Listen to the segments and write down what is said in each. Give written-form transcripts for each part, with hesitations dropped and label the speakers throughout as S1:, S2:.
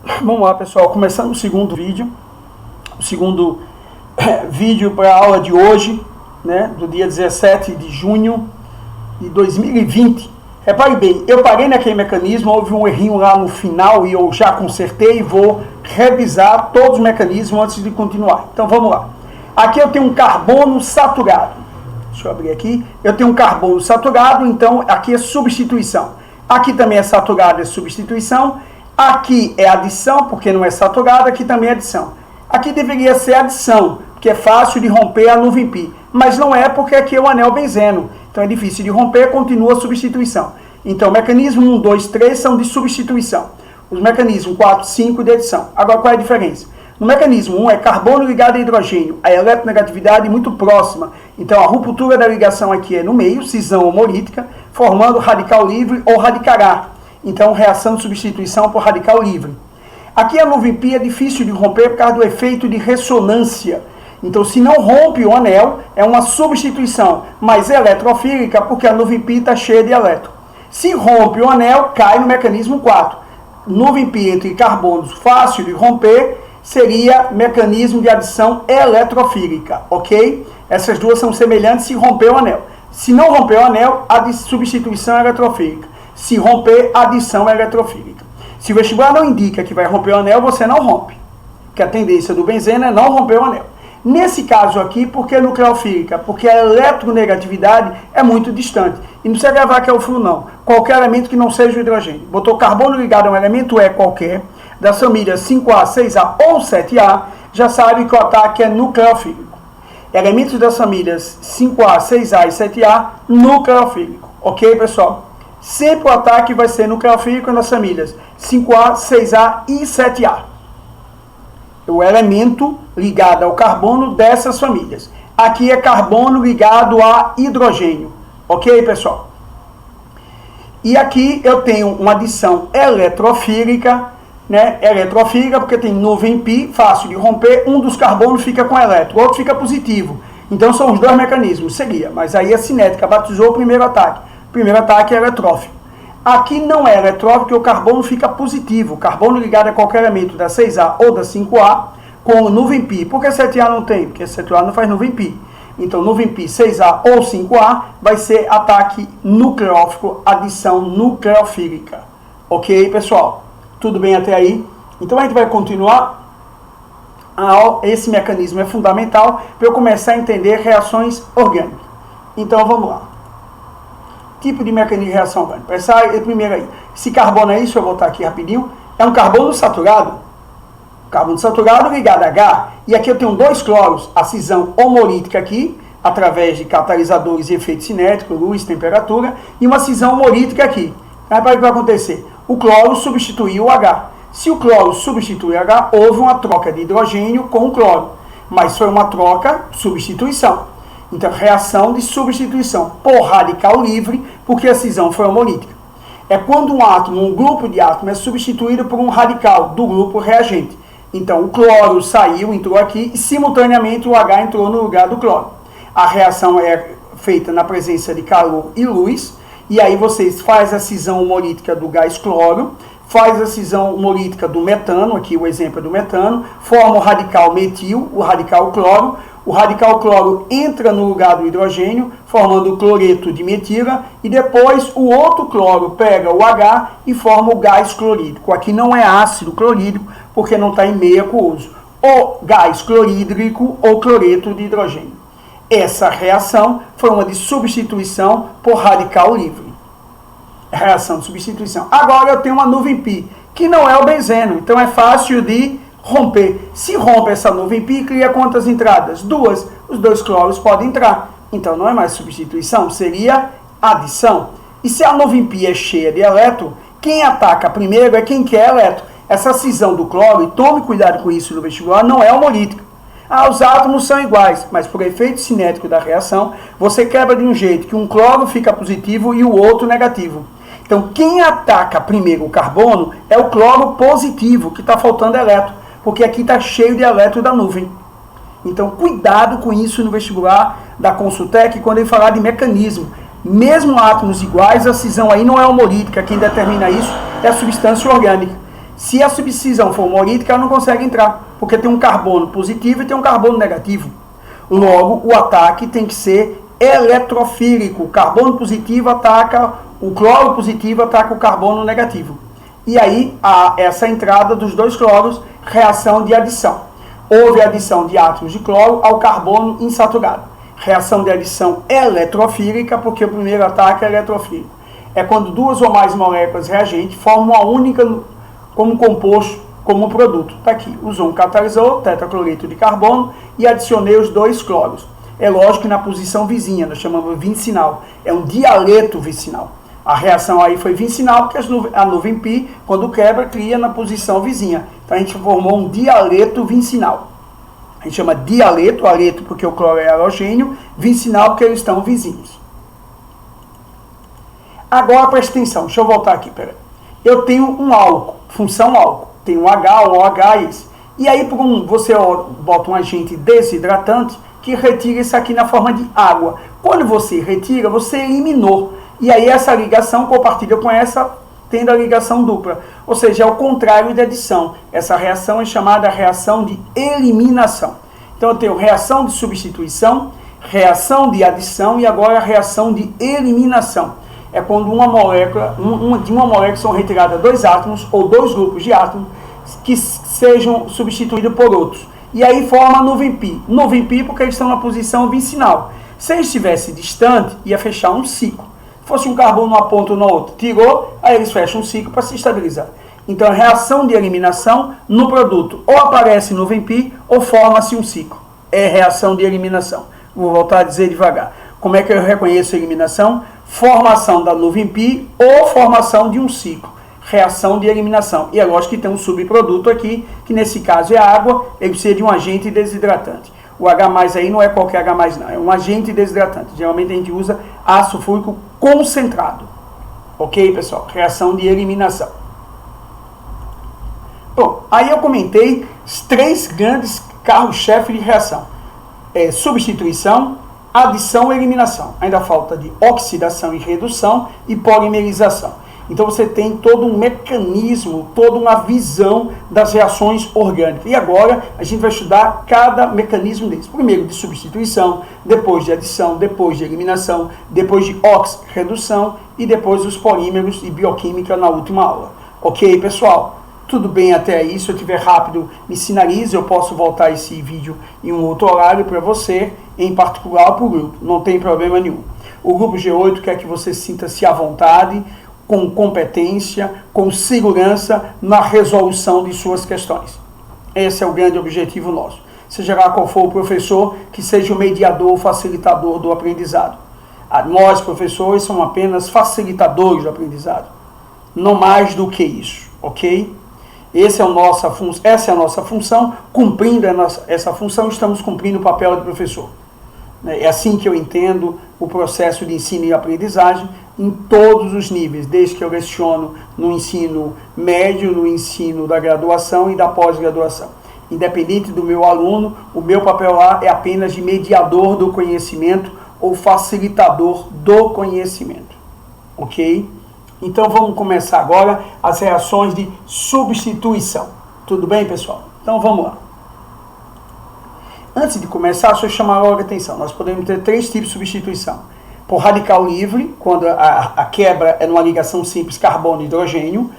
S1: Vamos lá, pessoal, começando o segundo vídeo para a aula de hoje, né, do dia 17 de junho de 2020. Repare bem, eu parei naquele mecanismo, houve um errinho lá no final e eu já consertei e vou revisar todos os mecanismos antes de continuar. Então vamos lá. Aqui eu tenho um carbono saturado. Deixa eu abrir aqui. Eu tenho um carbono saturado, então aqui é substituição. Aqui também é saturado, é substituição. Aqui é adição, porque não é saturado, aqui também é adição. Aqui deveria ser adição, porque é fácil de romper a nuvem π. Mas não é, porque aqui é o anel benzeno. Então é difícil de romper, continua a substituição. Então, mecanismo 1, 2, 3 são de substituição. Os mecanismos 4, 5 de adição. Agora, qual é a diferença? No mecanismo 1 é carbono ligado a hidrogênio. A eletronegatividade muito próxima. Então, a ruptura da ligação aqui é no meio, cisão homolítica, formando radical livre ou radicará. Então, reação de substituição por radical livre. Aqui a nuvem π é difícil de romper por causa do efeito de ressonância. Então, se não rompe o anel, é uma substituição, mas é eletrofílica porque a nuvem π está cheia de elétron. Se rompe o anel, cai no mecanismo 4. Nuvem π entre carbonos fácil de romper seria mecanismo de adição eletrofílica, ok? Essas duas são semelhantes se romper o anel. Se não romper o anel, a substituição é eletrofílica. Se romper, a adição é eletrofílica. Se o vestibular não indica que vai romper o anel, você não rompe. Porque a tendência do benzeno é não romper o anel. Nesse caso aqui, por que nucleofílica? Porque a eletronegatividade é muito distante. E não precisa gravar que é o flu, não. Qualquer elemento que não seja o hidrogênio. Botou carbono ligado a um elemento E qualquer, das famílias 5A, 6A ou 7A, já sabe que o ataque é nucleofílico. Elementos das famílias 5A, 6A e 7A, nucleofílico. Ok, pessoal? Sempre o ataque vai ser nucleofílico nas famílias 5A, 6A e 7A. O elemento ligado ao carbono dessas famílias. Aqui é carbono ligado a hidrogênio. Ok, pessoal? E aqui eu tenho uma adição eletrofílica, né? Eletrofílica porque tem nuvem π, fácil de romper. Um dos carbonos fica com elétron, o outro fica positivo. Então são os dois mecanismos. Seria, mas aí é cinética, batizou o primeiro ataque. O primeiro ataque é eletrófico. Aqui não é eletrófico, porque o carbono fica positivo. Carbono ligado a qualquer elemento da 6A ou da 5A com nuvem π. Por que 7A não tem? Porque 7A não faz nuvem π. Então, nuvem π, 6A ou 5A vai ser ataque nucleófico, adição nucleofílica. Ok, pessoal? Tudo bem até aí? Então, a gente vai continuar. Esse mecanismo é fundamental para eu começar a entender reações orgânicas. Então, vamos lá. Tipo de mecanismo de reação orgânica. Primeiro aí, esse carbono aí, deixa eu voltar aqui rapidinho, é um carbono saturado. Carbono saturado ligado a H. E aqui eu tenho dois cloros, a cisão homolítica aqui, através de catalisadores e efeito cinético, luz, temperatura, e uma cisão homolítica aqui. Aí para o que vai acontecer? O cloro substituiu o H. Se o cloro substitui o H, houve uma troca de hidrogênio com o cloro. Mas foi uma troca, substituição. Então, reação de substituição por radical livre, porque a cisão foi homolítica. É quando um átomo, um grupo de átomos, é substituído por um radical do grupo reagente. Então, o cloro saiu, entrou aqui, e simultaneamente o H entrou no lugar do cloro. A reação é feita na presença de calor e luz, e aí vocês fazem a cisão homolítica do gás cloro, faz a cisão homolítica do metano, aqui o exemplo é do metano, forma o radical metil, o radical cloro. O radical cloro entra no lugar do hidrogênio, formando o cloreto de metila, e depois o outro cloro pega o H e forma o gás clorídrico. Aqui não é ácido clorídrico, porque não está em meio aquoso. Ou gás clorídrico ou cloreto de hidrogênio. Essa reação foi uma de substituição por radical livre. Reação de substituição. Agora eu tenho uma nuvem π, que não é o benzeno, então é fácil de romper. Se rompe essa nuvem π, cria quantas entradas? Duas. Os dois cloros podem entrar. Então não é mais substituição, seria adição. E se a nuvem π é cheia de elétron, quem ataca primeiro é quem quer elétron. Essa cisão do cloro, e tome cuidado com isso no vestibular, não é homolítica. Os átomos são iguais, mas por efeito cinético da reação, você quebra de um jeito que um cloro fica positivo e o outro negativo. Então, quem ataca primeiro o carbono é o cloro positivo, que está faltando elétron, porque aqui está cheio de elétron da nuvem. Então, cuidado com isso no vestibular da Consultec, quando ele falar de mecanismo. Mesmo átomos iguais, a cisão aí não é homolítica, quem determina isso é a substância orgânica. Se a subcisão for homorítica, ela não consegue entrar, porque tem um carbono positivo e tem um carbono negativo. Logo, o ataque tem que ser eletrofílico. O carbono positivo ataca, o cloro positivo ataca o carbono negativo. E aí, há essa entrada dos dois cloros, reação de adição. Houve adição de átomos de cloro ao carbono insaturado. Reação de adição eletrofílica, porque o primeiro ataque é eletrofílico. É quando duas ou mais moléculas reagentes formam uma única como composto, como produto. Está aqui, usou um catalisador, tetracloreto de carbono, e adicionei os dois cloros. É lógico que na posição vizinha, nós chamamos vicinal. É um dialeto vicinal. A reação aí foi vicinal, porque a nuvem π, quando quebra, cria na posição vizinha. Então a gente formou um dialeto vicinal. A gente chama dialeto, aleto porque o cloro é halogênio, vicinal porque eles estão vizinhos. Agora presta atenção, deixa eu voltar aqui, peraí. Eu tenho um álcool, função álcool. Tem um H, o OH e esse. E aí você bota um agente desidratante que retira isso aqui na forma de água. Quando você retira, você eliminou. E aí essa ligação compartilha com essa, tendo a ligação dupla. Ou seja, é o contrário de adição. Essa reação é chamada reação de eliminação. Então eu tenho reação de substituição, reação de adição e agora a reação de eliminação. É quando uma molécula, de uma molécula são retiradas dois átomos ou dois grupos de átomos que sejam substituídos por outros. E aí forma a nuvem π. Nuvem π porque eles estão na posição vicinal. Se eles estivessem distante, ia fechar um ciclo. Se fosse um carbono numa ponta ou na outra, tirou, aí eles fecham um ciclo para se estabilizar. Então a reação de eliminação no produto ou aparece nuvem π ou forma-se um ciclo. É reação de eliminação. Vou voltar a dizer devagar. Como é que eu reconheço a eliminação? Formação da nuvem π ou formação de um ciclo. Reação de eliminação. E é lógico que tem um subproduto aqui, que nesse caso é a água, ele precisa de um agente desidratante. O H+, aí não é qualquer H+, não, é um agente desidratante. Geralmente a gente usa ácido sulfúrico concentrado. Ok, pessoal? Reação de eliminação. Bom, aí eu comentei os três grandes carros-chefe de reação. Substituição, adição e eliminação. Ainda falta de oxidação e redução e polimerização. Então você tem todo um mecanismo, toda uma visão das reações orgânicas. E agora a gente vai estudar cada mecanismo deles. Primeiro de substituição, depois de adição, depois de eliminação, depois de oxi-redução e depois os polímeros e bioquímica na última aula. Ok, pessoal? Tudo bem até aí? Se eu estiver rápido, me sinalize. Eu posso voltar esse vídeo em um outro horário para você, em particular para o grupo. Não tem problema nenhum. O grupo G8 quer que você sinta-se à vontade, com competência, com segurança na resolução de suas questões. Esse é o grande objetivo nosso. Seja lá qual for o professor, que seja o mediador, o facilitador do aprendizado. Nós, professores, somos apenas facilitadores do aprendizado. Não mais do que isso, ok? Essa é a nossa função. Cumprindo essa função, estamos cumprindo o papel do professor. É assim que eu entendo o processo de ensino e aprendizagem em todos os níveis, desde que eu leciono no ensino médio, no ensino da graduação e da pós-graduação. Independente do meu aluno, o meu papel lá é apenas de mediador do conhecimento ou facilitador do conhecimento. Ok? Então vamos começar agora as reações de substituição. Tudo bem, pessoal? Então vamos lá. Antes de começar, deixa eu chamar logo a atenção. Nós podemos ter três tipos de substituição. Por radical livre, quando a quebra é numa ligação simples carbono e hidrogênio.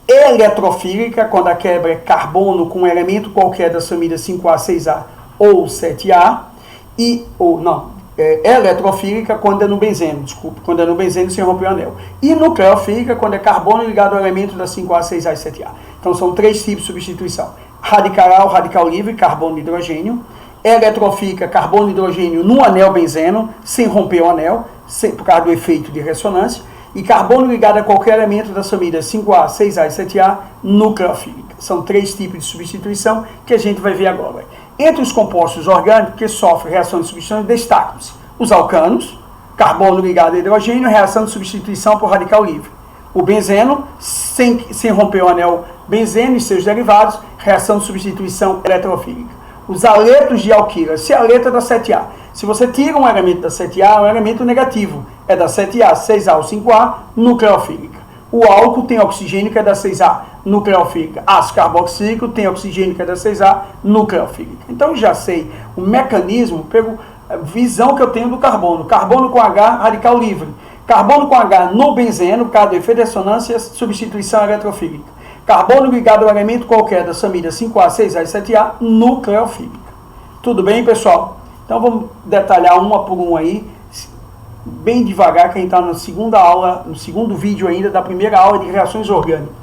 S1: Eletrofílica, quando a quebra é carbono com um elemento qualquer das famílias 5A, 6A ou 7A. Eletrofílica quando é no benzeno, quando é no benzeno sem romper o anel. E nucleofílica quando é carbono ligado ao elemento da 5A, 6A e 7A. Então são três tipos de substituição. Radical, radical livre, carbono e hidrogênio. Eletrofílica, carbono e hidrogênio no anel benzeno, sem romper o anel, por causa do efeito de ressonância. E carbono ligado a qualquer elemento das famílias 5A, 6A e 7A, nucleofílica. São três tipos de substituição que a gente vai ver agora. Entre os compostos orgânicos que sofrem reação de substituição, destacam-se os alcanos, carbono ligado a hidrogênio, reação de substituição por radical livre. O benzeno, sem romper o anel benzeno e seus derivados, reação de substituição eletrofílica. Os aletos de alquila, se a aleta é da 7A. Se você tira um elemento da 7A, é um elemento negativo. É da 7A, 6A ou 5A, nucleofílica. O álcool tem oxigênio, que é da 6A, nucleofílica. Ácido carboxílico tem oxigênio, que é da 6A, nucleofílica. Então eu já sei o mecanismo, pelo visão que eu tenho do carbono. Carbono com H, radical livre. Carbono com H no benzeno, por causa do efeito de ressonância, substituição eletrofílica. Carbono ligado ao elemento qualquer da família 5A, 6A e 7A, nucleofílica. Tudo bem, pessoal? Então vamos detalhar uma por uma aí, bem devagar, que a gente está na segunda aula, no segundo vídeo ainda da primeira aula de reações orgânicas.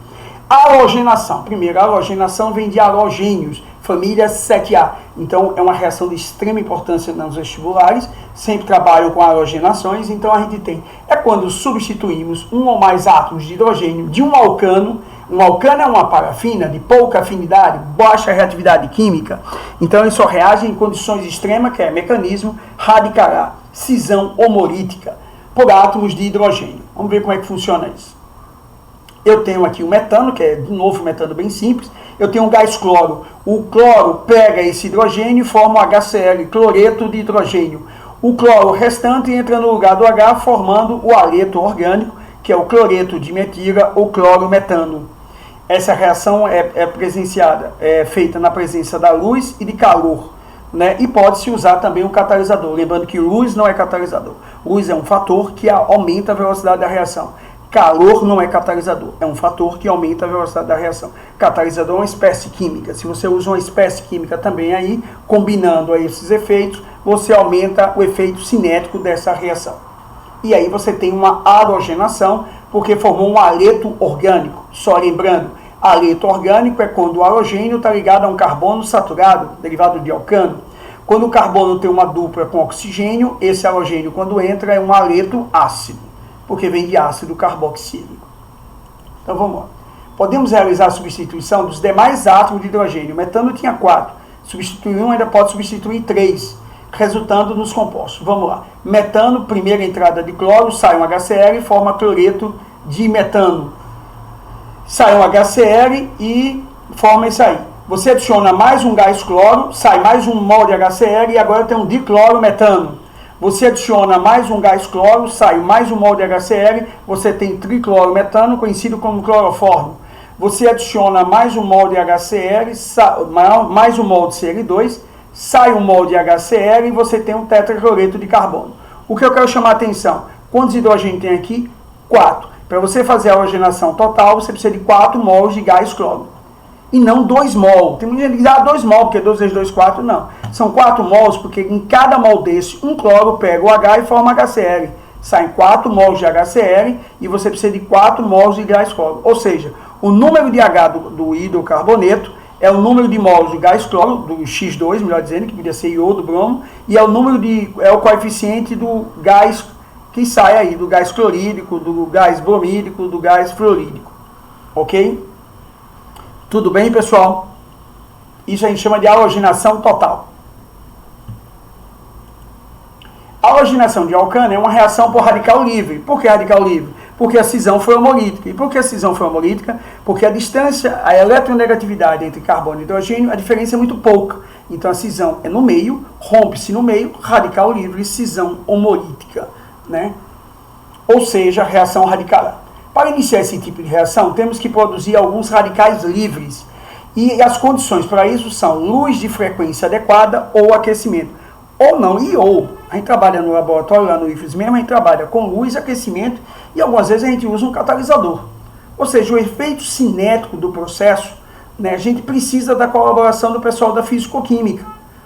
S1: Halogenação. Primeiro, a halogenação vem de halogênios, família 7A. Então, é uma reação de extrema importância nos vestibulares. Sempre trabalho com halogenações. Então, a gente tem, é quando substituímos um ou mais átomos de hidrogênio de um alcano. Um alcano é uma parafina de pouca afinidade, baixa reatividade química. Então, ele só reage em condições extremas, que é mecanismo radical, cisão homorítica, por átomos de hidrogênio. Vamos ver como é que funciona isso. Eu tenho aqui o metano, que é, de novo, um metano bem simples. Eu tenho um gás cloro. O cloro pega esse hidrogênio e forma o HCl, cloreto de hidrogênio. O cloro restante entra no lugar do H, formando o haleto orgânico, que é o cloreto de metila ou clorometano. Essa reação é feita na presença da luz e de calor, né? E pode-se usar também um catalisador. Lembrando que luz não é catalisador. Luz é um fator que aumenta a velocidade da reação. Calor não é catalisador, é um fator que aumenta a velocidade da reação. Catalisador é uma espécie química. Se você usa uma espécie química também aí, combinando aí esses efeitos, você aumenta o efeito cinético dessa reação. E aí você tem uma halogenação, porque formou um haleto orgânico. Só lembrando, haleto orgânico é quando o halogênio está ligado a um carbono saturado, derivado de alcano. Quando o carbono tem uma dupla com oxigênio, esse halogênio, quando entra, é um haleto ácido, porque vem de ácido carboxílico. Então vamos lá. Podemos realizar a substituição dos demais átomos de hidrogênio. O metano tinha 4. Substituir um, ainda pode substituir 3, resultando nos compostos. Vamos lá. Metano, primeira entrada de cloro, sai um HCl e forma cloreto de metano. Sai um HCl e forma isso aí. Você adiciona mais um gás cloro, sai mais um mol de HCl e agora tem um diclorometano. Você adiciona mais um gás cloro, sai mais um mol de HCl, você tem triclorometano, conhecido como cloroformo. Você adiciona mais um mol de HCl, mais um mol de Cl2, sai um mol de HCl e você tem um tetracloreto de carbono. O que eu quero chamar a atenção? Quantos hidrogênios tem aqui? 4. Para você fazer a halogenação total, você precisa de 4 mols de gás cloro. E não 2 mol. Tem muita gente que diz, 2 mol, porque 2 vezes 2, 4. Não. São 4 mols, porque em cada mol desse, um cloro pega o H e forma HCl. Saem 4 mols de HCl e você precisa de 4 mols de gás cloro. Ou seja, o número de H do hidrocarboneto é o número de mols de gás cloro, do X2, melhor dizendo, que podia ser iodo, bromo, e é o coeficiente do gás que sai aí, do gás clorídrico, do gás bromídico, do gás fluorídrico. Ok? Tudo bem, pessoal? Isso a gente chama de halogenação total. A halogenação de alcano é uma reação por radical livre. Por que radical livre? Porque a cisão foi homolítica. E por que a cisão foi homolítica? Porque a distância, a eletronegatividade entre carbono e hidrogênio, a diferença é muito pouca. Então a cisão é no meio, rompe-se no meio, radical livre, cisão homolítica, né? Ou seja, reação radical. Para iniciar esse tipo de reação, temos que produzir alguns radicais livres. E as condições para isso são luz de frequência adequada ou aquecimento. Ou não, a gente trabalha no laboratório, lá no IFES mesmo, a gente trabalha com luz, aquecimento e algumas vezes a gente usa um catalisador. Ou seja, o efeito cinético do processo, né, a gente precisa da colaboração do pessoal da fisicoquímica,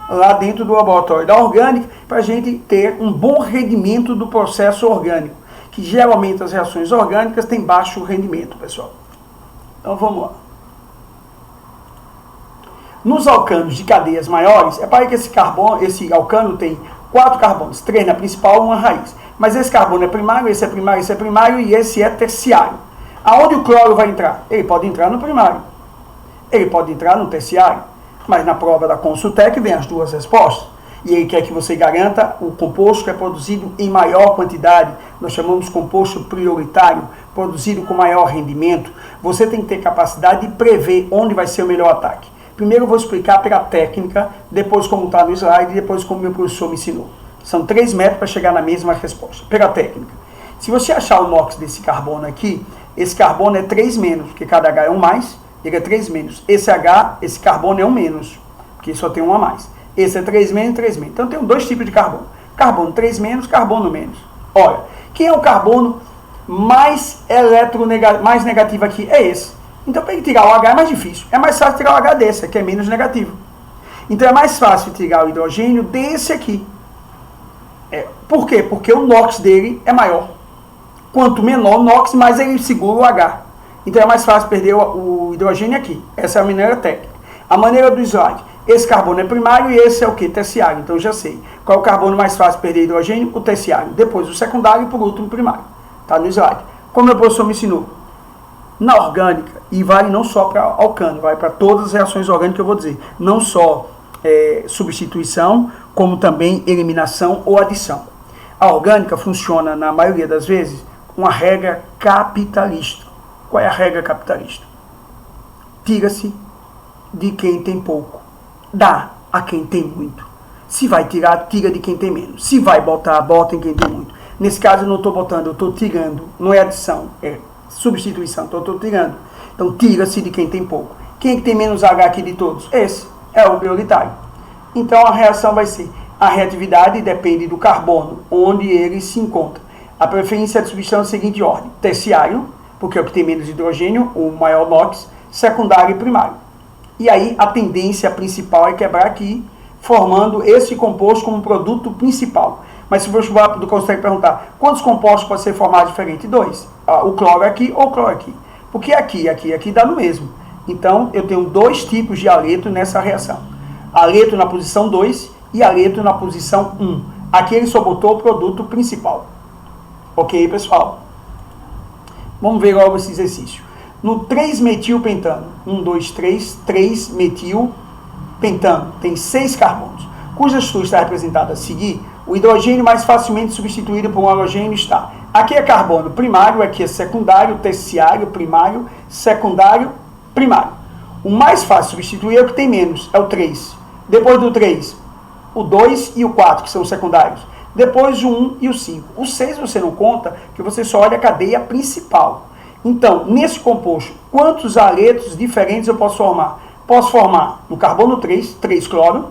S1: lá dentro do laboratório da orgânica, para a gente ter um bom rendimento do processo orgânico, que geralmente as reações orgânicas têm baixo rendimento, pessoal. Então vamos lá. Nos alcanos de cadeias maiores, é para que esse alcano tem 4 carbonos, 3 na principal e uma raiz. Mas esse carbono é primário, esse é primário, esse é primário e esse é terciário. Aonde o cloro vai entrar? Ele pode entrar no primário, ele pode entrar no terciário, mas na prova da Consultec vem as duas respostas. E ele quer que você garanta o composto que é produzido em maior quantidade, nós chamamos de composto prioritário, produzido com maior rendimento. Você tem que ter capacidade de prever onde vai ser o melhor ataque. Primeiro eu vou explicar pela técnica, depois como está no slide e depois como meu professor me ensinou. São 3 métodos para chegar na mesma resposta. Pela técnica. Se você achar o NOx desse carbono aqui, esse carbono é 3 menos, porque cada H é um mais, ele é 3 menos. Esse H, esse carbono é um menos, porque só tem um a mais. Esse é 3 menos, 3 menos. Então, eu tenho dois tipos de carbono. Carbono 3 menos, carbono menos. Olha, quem é o carbono mais mais negativo aqui? É esse. Então, para ele tirar o H é mais difícil. É mais fácil tirar o H desse, que é menos negativo. Então, é mais fácil tirar o hidrogênio desse aqui. Por quê? Porque o NOx dele é maior. Quanto menor o NOx, mais ele segura o H. Então, é mais fácil perder o hidrogênio aqui. Essa é a maneira técnica. A maneira do slide. Esse carbono é primário e esse é o quê? Terciário. Então, eu já sei. Qual é o carbono mais fácil de perder hidrogênio? O terciário. Depois o secundário e, por último, o primário. Está no slide. Como meu professor me ensinou? Na orgânica, e vale não só para alcano, vale para todas as reações orgânicas que eu vou dizer. Não só substituição, como também eliminação ou adição. A orgânica funciona, na maioria das vezes, com uma regra capitalista. Qual é a regra capitalista? Tira-se de quem tem pouco. Dá a quem tem muito. Se vai tirar, tira de quem tem menos. Se vai botar, bota em quem tem muito. Nesse caso, eu não estou botando, eu estou tirando. Não é adição, é substituição. Então, eu estou tirando. Então, tira-se de quem tem pouco. Quem é que tem menos H aqui de todos? Esse é o prioritário. Então, a reação vai ser: a reatividade depende do carbono, onde ele se encontra. A preferência de substituição é a seguinte ordem: terciário, porque é o que tem menos hidrogênio, o maior NOx, secundário e primário. E aí, a tendência principal é quebrar aqui, formando esse composto como produto principal. Mas se o vestibular consegue perguntar, quantos compostos podem ser formados diferentes? 2. O cloro aqui ou o cloro aqui. Porque aqui dá no mesmo. Então, eu tenho dois tipos de aleto nessa reação. Aleto na posição 2 e aleto na posição 1. Aqui ele só botou o produto principal. Ok, pessoal? Vamos ver logo esse exercício. No 3-metilpentano, 1, 2, 3, 3-metilpentano, tem 6 carbonos, cuja estrutura está representada a seguir. O hidrogênio mais facilmente substituído por um halogênio está. Aqui é carbono primário, aqui é secundário, terciário, primário, secundário, primário. O mais fácil de substituir é o que tem menos, é o 3. Depois do 3, o 2 e o 4, que são os secundários. Depois o 1 e o 5. O 6 você não conta, que você só olha a cadeia principal. Então, nesse composto, quantos aletos diferentes eu posso formar? Posso formar no carbono 3, 3 cloro.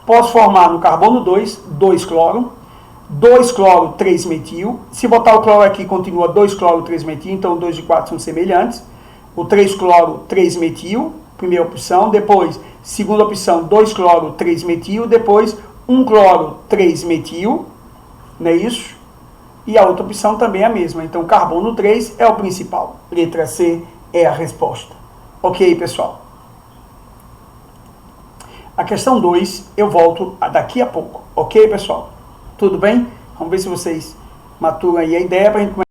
S1: Posso formar no carbono 2, 2 cloro. 2 cloro, 3 metil. Se botar o cloro aqui, continua 2 cloro, 3 metil. Então, 2 e 4 são semelhantes. O 3 cloro, 3 metil. Primeira opção. Depois, segunda opção, 2 cloro, 3 metil. Depois, 1 cloro, 3 metil. Não é isso? E a outra opção também é a mesma. Então, carbono 3 é o principal. Letra C é a resposta. Ok, pessoal? A questão 2 eu volto daqui a pouco. Ok, pessoal? Tudo bem? Vamos ver se vocês maturam aí a ideia para a gente começar.